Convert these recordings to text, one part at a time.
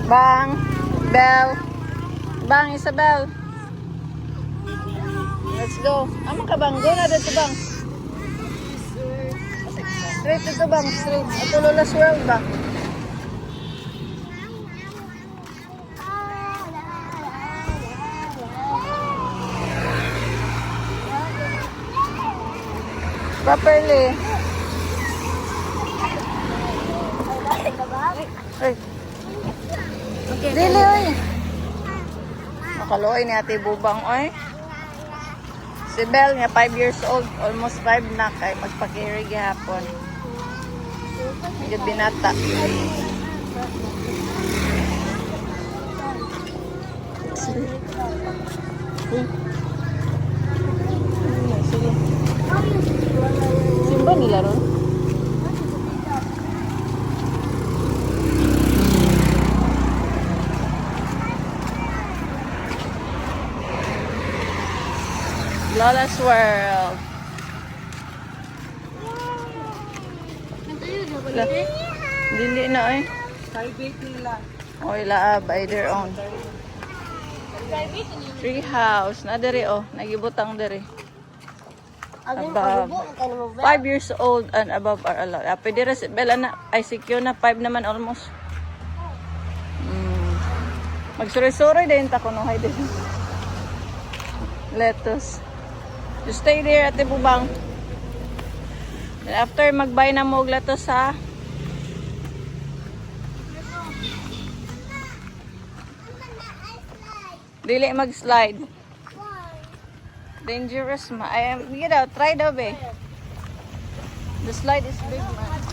Bang, Bell. Bang, Isabel. Let's go. Amo ka bang? Go na dito bang. Straight dito bang, straight. Ato Lola's World ba? Properly. Ay. Okay, dili oy. Makaluoy ni Ate Bubang oy. Si Belle nga 5 years old, almost 5 na kay magpa-carry gihapon. Medyo binata. Simba nila ron. Lola's World. Dili na eh. Private nila. O ila by their own. Tree house. Na diri oh. Nagibutang diri. Above. 5 years old and above are allowed. Pwede rin si Bella na. ICQ na 5 naman almost. Magsuri-suri din ta kuno hay din. Lettuce. You stay there, Ate Bubang. And after magbay na mo og lettuce ha. Dili mag-slide. Dangerous ma. You know, try daw be. The slide is big man.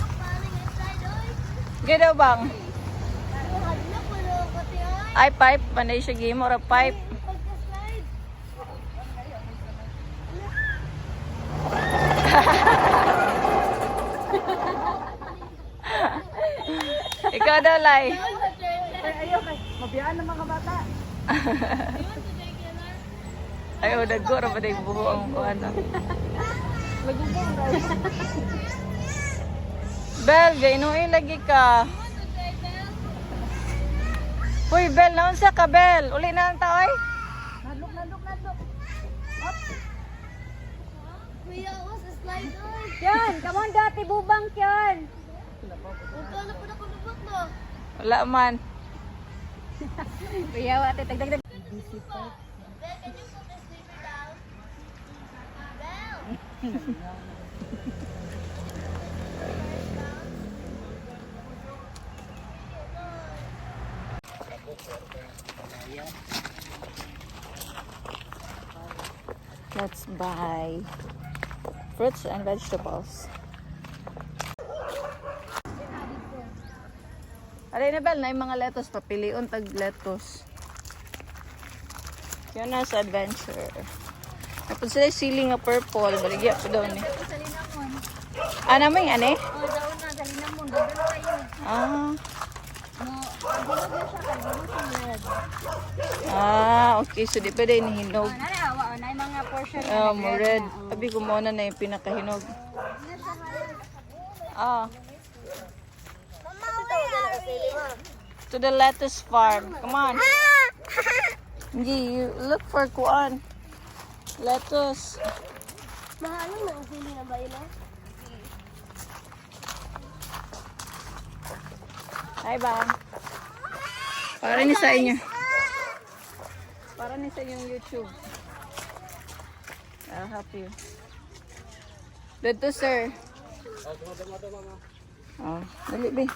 Get daw bang? Ay pipe, manay siya game or a pipe. Ikaw daw, Lai. Ayaw kay mabiyaan ng mga bata. Ayaw, nagkura pa na buho ang ano. Bel, gainuin lagi ka. Uy, Bel, naunsa ka, Bel? Uli na lang taoy. Nadlok. Up. Kuya, what's the slide on? Yan, come on dati bubang yan. Ito na po na kumabot mo. Wala man. Kuya, ate tagdag. Belle, can you put the sleeper down? Belle. Let's buy fruits and vegetables. Aray na Bel, na yung mga lettuce. Papiliun tag lettuce. Yun na sa adventure. Tapos sila yung ceiling nga purple. Baligya po daw ni. Ah, naman yung ane? Oh, daw na, dali na mo. Ganda kayo. Ah. Paghinog na siya, paghinog siya red. Ah, okay. So di pa din hinog. Nanahawa, na yung mga portion Ah, mo red. Sabi ko muna na yung pinakahinog. Ah. To the lettuce farm. Come on. You look for kuan. Lettuce. Mahalo na ang sili na ba yun? Hi, Bang. Para ni sa inyo. Para ni sa inyong YouTube. I'll help you. Dito, sir. Oh, dali, be.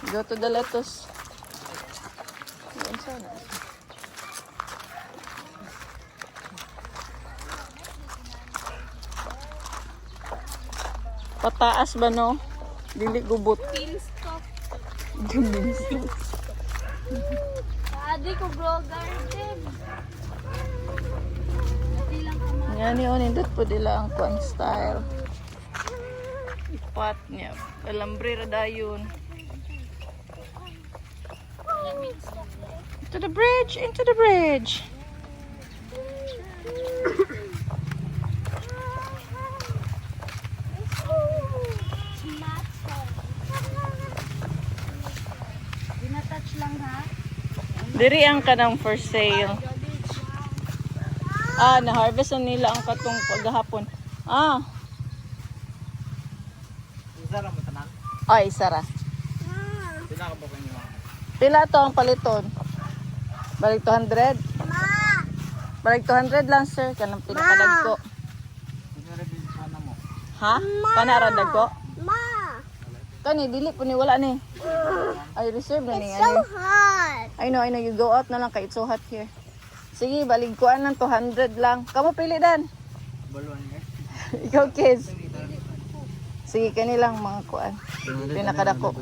Go to the lettuce. Yan sana. Pataas ba no? Dili gubot. Beanstalk. Beanstalk. Adi ko grow garden. Adi lang ka ma. Yan yun, hindi po nila ang kwan style. Ipat niya. Alambre rada yun. To the bridge, into the bridge. Diri ang kanang for sale. Na-harvest na nila ang katong paghahapon. Isa mo tanan. Ay, Sara. Pila ka ba kanyo? Pila to ang paliton? Balik 200? Balik 200 lang, sir. Kanang pinakadagko. Ano mo? Ha? Kanara dagko? Kani, dili po ni wala ni. Ay, reserve na ni. I know, you go out na lang kay it's so hot here. Sige, baligkuan lang 200 lang. Kamu pili dan. Baluan eh. Ikaw, kids. Sige, kanilang mga kuan. Pinakadako.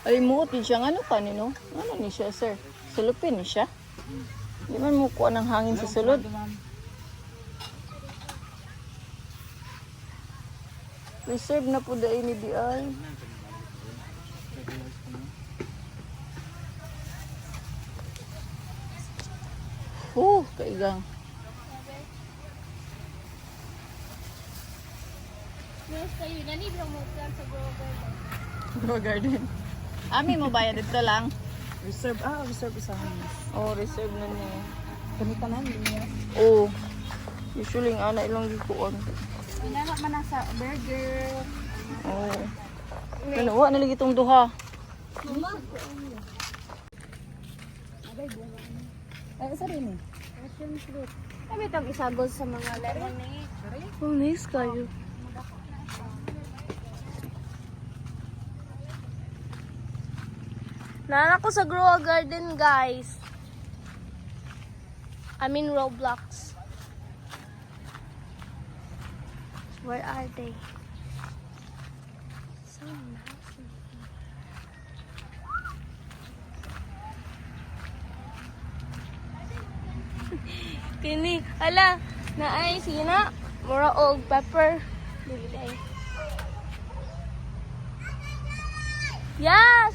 Ay mo, siya ano pa ni no? Ano ni siya, sir? Sulupin ni siya. Di man mo kuha ng hangin sa sulod. Reserve na po dahil ni BI. Kaigang. Grow garden. Ami mo bayad dito lang. Reserve. Reserve isa. Reserve na niya. Kanitanan din niya. Usually ang ana ilang gikuan. Pinana man na sa burger. Ano, wa nalagi itong duha. Ay, isa rin eh. Passion fruit. Sabi itong isagol sa mga lemonade. Nice kayo. Nana ko sa Grow a Garden, guys. I mean Roblox. Where are they? So nice. Kini, ala, naay, sige na. Mura og pepper. Bibili. Yes!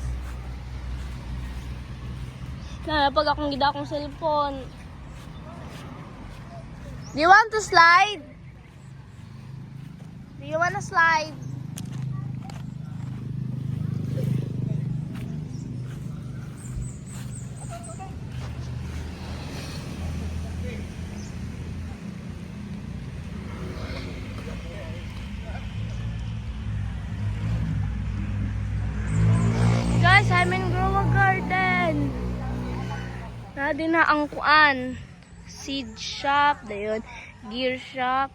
Pag akong gida akong cellphone. Do you want to slide? Do you want to slide? Guys, I'm in Grow a Garden. Nadi na ang kuan. Seed shop, dayon gear shop,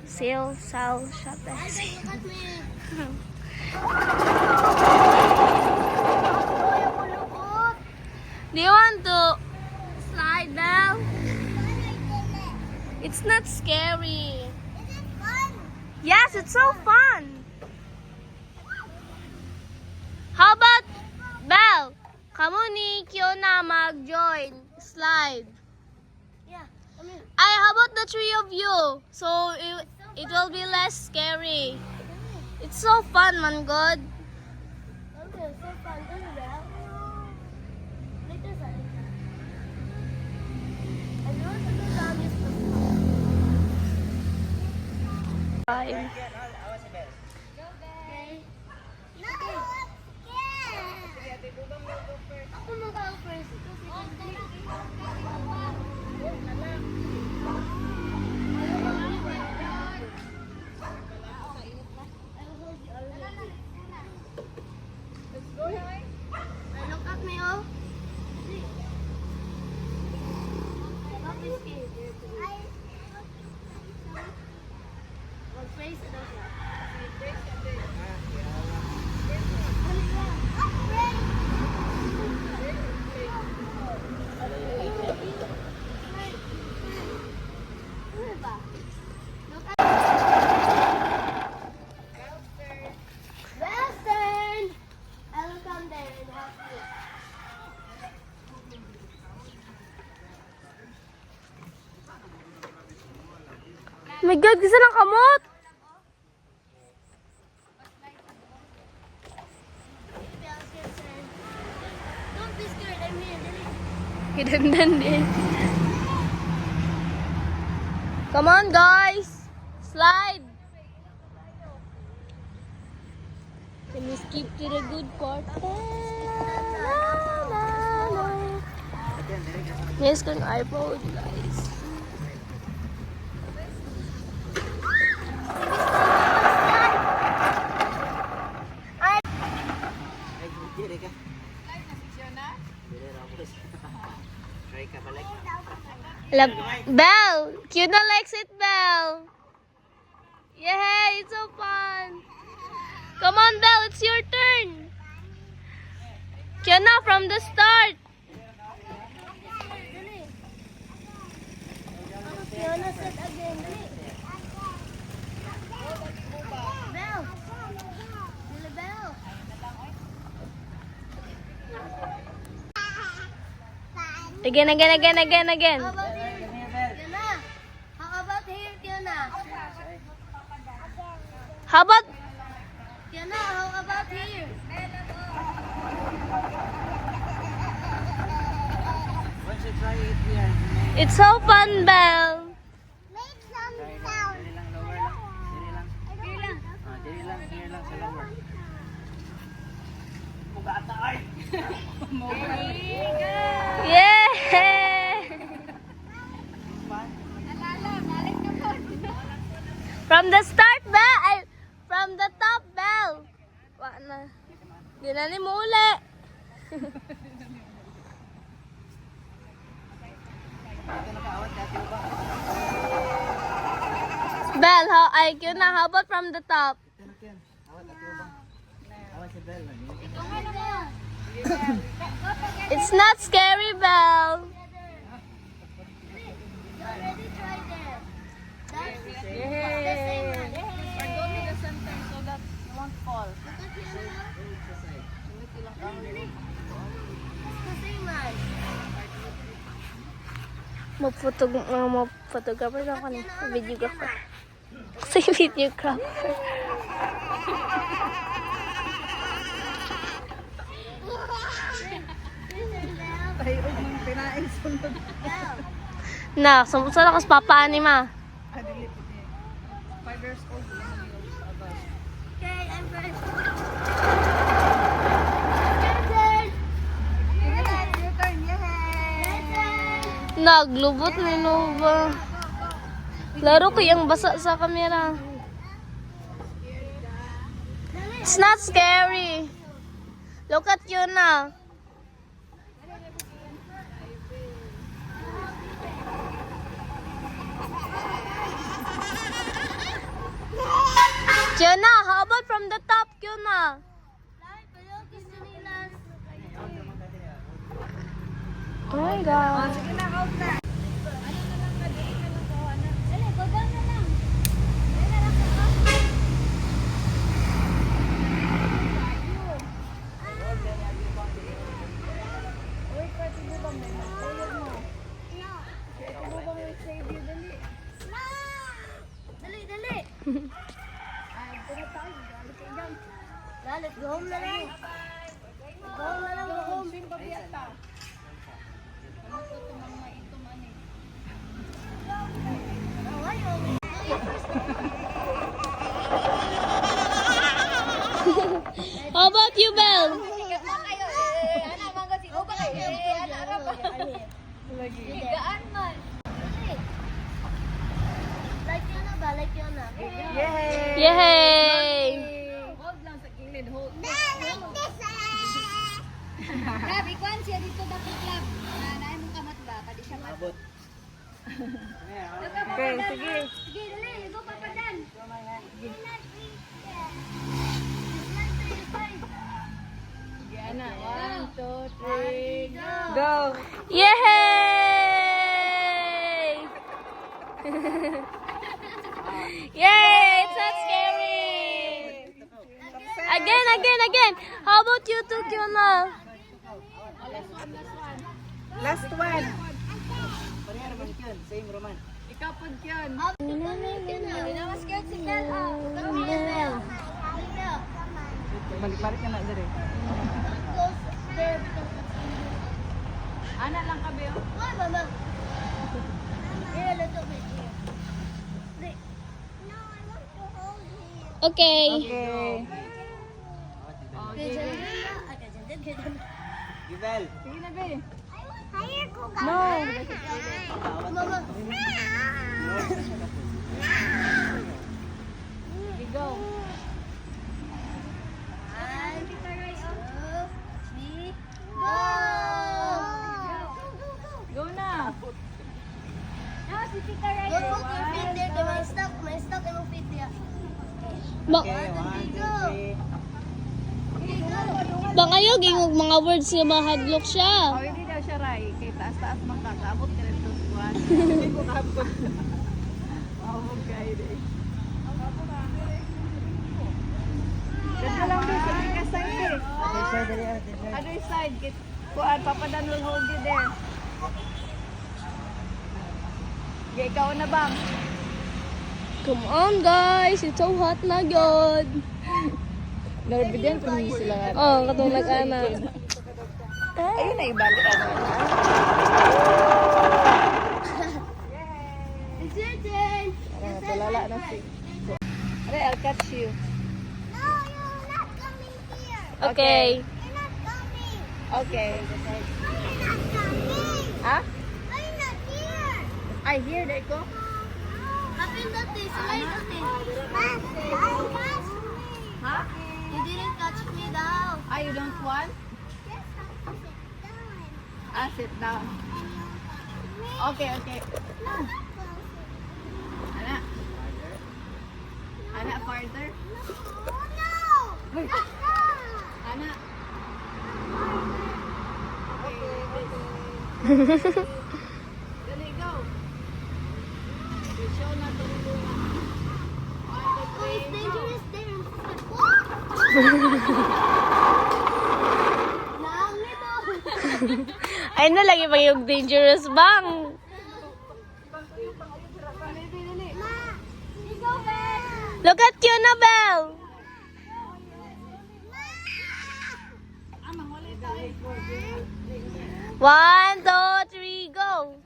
sale shop. Do you want to slide down? It's not scary. Is it fun? Yes, it's so fun. How about Belle? Kamu ni Kiona mag-join. Slide. Yeah. How about the three of you? So it will be less scary. It's so fun, man, God. Okay, so fun. Doesn't it? Later, sir. I don't want to go down this Bye. Ako mag-first. Look at me, oh. Western! I will come there and help you. My God, kasi lang kamot. Kidandan din. Come on, guys. Slide. Can we skip to the good part? Yes, kung iPhone, guys. Belle! Cuna likes it, Belle! Yay! It's so fun! Come on, Belle! It's your turn! Cuna, from the start! Fiona said again. Bell. Lily Bell. Again. How about here? Fiona. How about here, Fiona? How about... Fiona, how about here? Once you try it here, It's so fun, Belle! Make some sound. dili lang lower lang. Dili lang. Dili lang sa lower. Bugata ay. Yay! From the start, Belle! Ay, from the top, Belle! Wa na. Di na ni mo uli. Belle, how about from the top? Awas si Bell. It's not scary, Belle. You already tried there. That's the same one. Go to the center so that you won't fall. Look at Fiona. It's the same one. Mag-photographer na ako ni. Videographer. Say videographer. Ay, mong pinain sunod. Na, sumusa na kas papaan ni ma. 5 years old. Okay, I'm first. Your turn. Your turn, yay! Naglubot ni Nova. Laro ko yung basa sa kamera. It's not scary. Look at you na. Kiana, how about from the top, Kiana? Oh my God. Sige na, out na. Dali, baba na lang. Dali. Let's go home na lang. Go home na lang, go home. How about you, Belle? Like yun na. Yay! Yay! Hold lang sa kilid, hold. Grabe, kwan siya dito dapat club. Naay mong kamat ba? Kadi siya mat. Abot. Okay, sige. Sige, dali. Go, Papa Dan. Yan na. 1, 2, 3, go! Yay! Yay! It's not scary! Again! How about you two, Kiana? Last one. Pareha naman yun. Same Roman. Ikaw po yun. Mas scared si Kel. Come here. Balik-balik ka na, Zere. Close there because it's Ana lang ka, Bill. Why, Mama? Here, a little bit here. No, I want to hold him. Okay. Okay. Gibel. Sige na, Bill. Higher ko ka. No. Mama. Sige, go. One, two, three, go! Go na. No, si Tita Ray. Don't put your feet there. They might stuck in your feet there. Okay, 1, 2, 3. Bang ayog yung mga words nga mahadlok siya. Oh, hindi daw siya, Ray. Kay taas-taas makakaabot ka rin doon. Hindi ko kaabot. Maabot ka, hindi. Ganda lang, Bill. Sige ka side, eh. Other side. Kuan, Papa Dan will hold you there. Okay, ikaw na, Bang. Come on guys, it's so hot na yun. Narbigyan pa niyo sila nga. Oh, katulad ana. Ayun na, ibalik ano. It's your turn. Tulala na si. Aray, I'll catch you. No, you're not coming here. Okay. You're not coming. Okay. You're not coming. Ha? I'm not here. Ay, here, there go. Kapin dati, salay dati. Don't touch me. Ha? You didn't touch me daw. Ah, you don't want? Yes, I'm sit down. Ah, sit down. Okay, okay. No, Ana. Ana, farther. no. Ana. Dali, go. Show na tulungan. 1, 2, Oh, it's 3, go. dangerous there. Langit oh. Ay na lagi pa yung dangerous bang. Ma, you go back. Look at you, Nabel. One, two, three, go.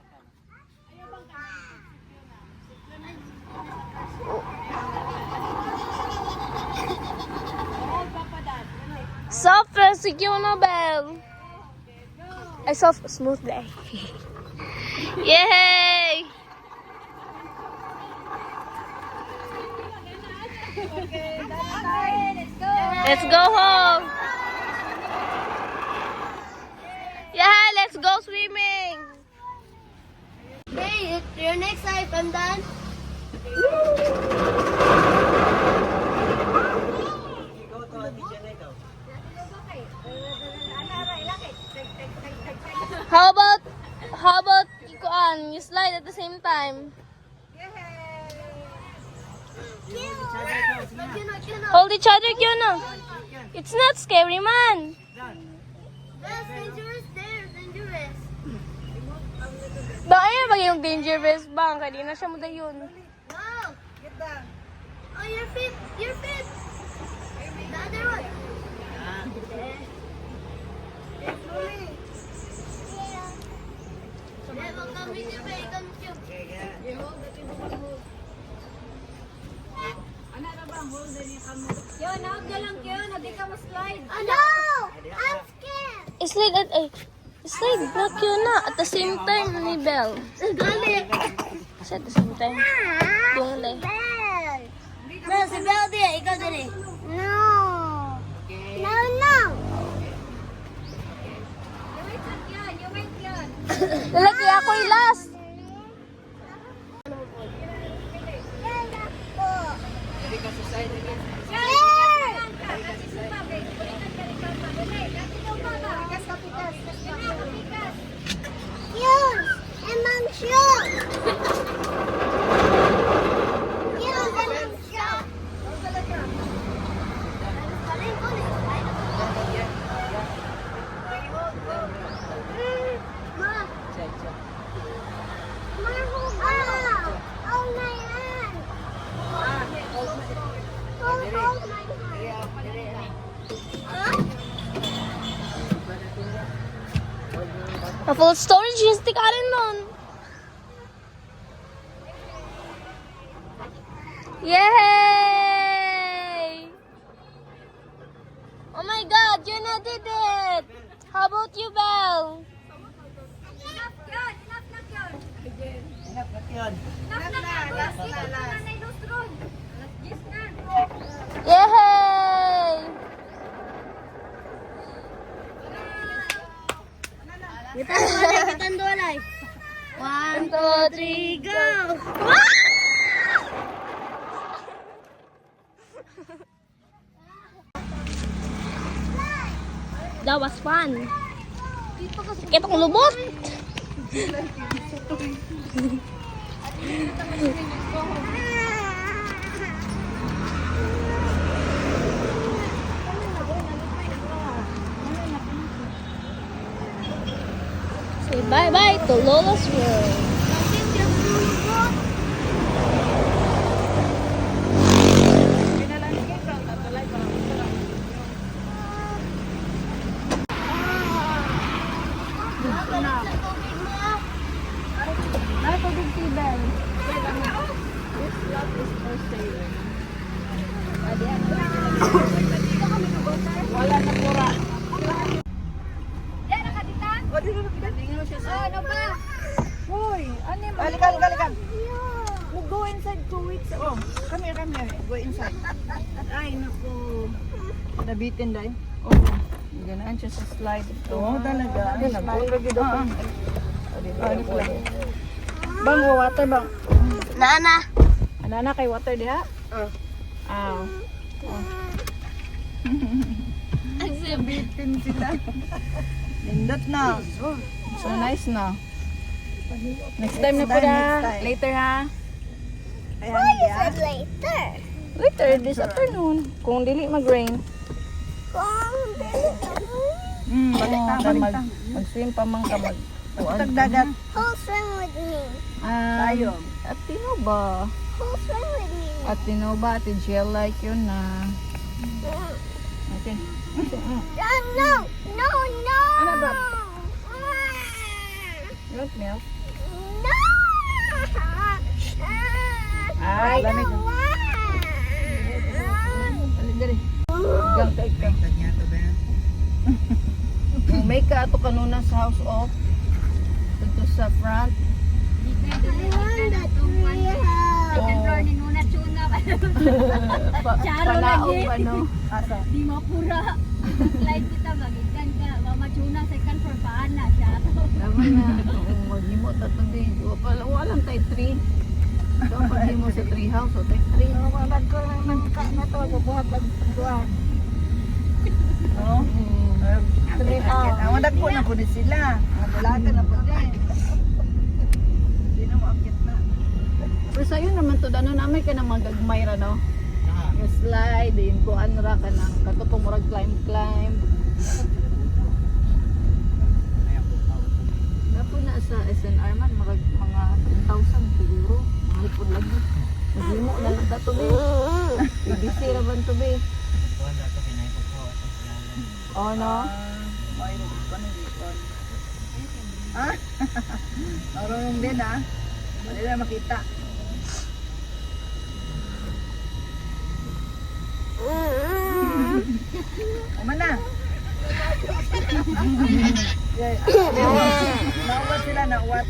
Soft, si you, Nabel. Ay, soft, smooth day. Yay! Let's go home. Yeah, let's go swimming. Hey, your next time, I'm done. Go to Ate Jen, ikaw. How about ikuan, you slide at the same time. Hold each other, Kyuna. It's not scary, man. That's dangerous there, dangerous. Ba ayun ba yung dangerous bang? Kaya na siya mo yun. No. Get down. Oh, your feet, your feet. The other one. Yeah, wag kang bisibay, ikaw mo. Ana na bang hold na niya kamo. Yo, naog ka lang kyo, hindi ka ma-slide. Oh, no! I'm scared. Slide at slide not Kyuna at the same time ni Belle. Gali. At the same time. Yung lay. Bell. No, si Bell din. Ikaw din. No. No, no. Lalaki ako yung last. Hindi ka sa side again. Yun! Emang shoot! Yun! Emang shoot! Ma! Full storage yung stikarin nun. Yay! Oh my God, Yuna did it! How about you, Belle? Yay! Kita dua. 1, 2, 3, go! That was fun. Sakit ang lubot. Say bye-bye to Lola's World. Ano ba? Hoy, ano yung Balikan. We'll go inside 2 weeks ago. Come here. Go inside. Ay, naku. Nabitin dahil. Oo. Ganaan siya sa slide. Oo, talaga. Nag-already daw. Bang, water bang. Nana. Anana kay water diha? Ah. Nabitin sila. Lindot na. So nice na. Next time na po na. Later ha. Why is it later? Later this afternoon. Kung dili mag-rain. Balik na. Mag-swim pa man ka mag. Tagdagat. Who's swim with me? Tayo. At Tinoba. Who's swim with me? At Tinoba. At Jill like yun na. Okay. No! Ano ba? You want milk? No! Ay, lamig. Dali. Gang ka ikaw. May ka ato kanuna sa house off. Dito sa front. Panaog ano. Asa? Di mapura. Slide kita magikan ka. Mamachuna second floor paan na siya. Naman na. Maghimo tato di. Walang tayo 3. Doon maghimo sa 3 house. O tayo 3. Wala ko naman na to. Bubuhat ang buwan. Oo. Madag po na po din sila. Madalaga na po din. Sino maakit na? Pero sa'yo naman to, ano namin ka na magagmay ra, no? Yung slide, yung kuan ra ka na. Katutong murag climb. Napo na sa SNR man, murag mga 10,000 siguro. Malipod lagi. Maghimo na lang dato be. BBC ra ban to be. Oh no? Ah? Marunong din ah. Hindi na makita. Tama na. Nauwat sila, nauwat.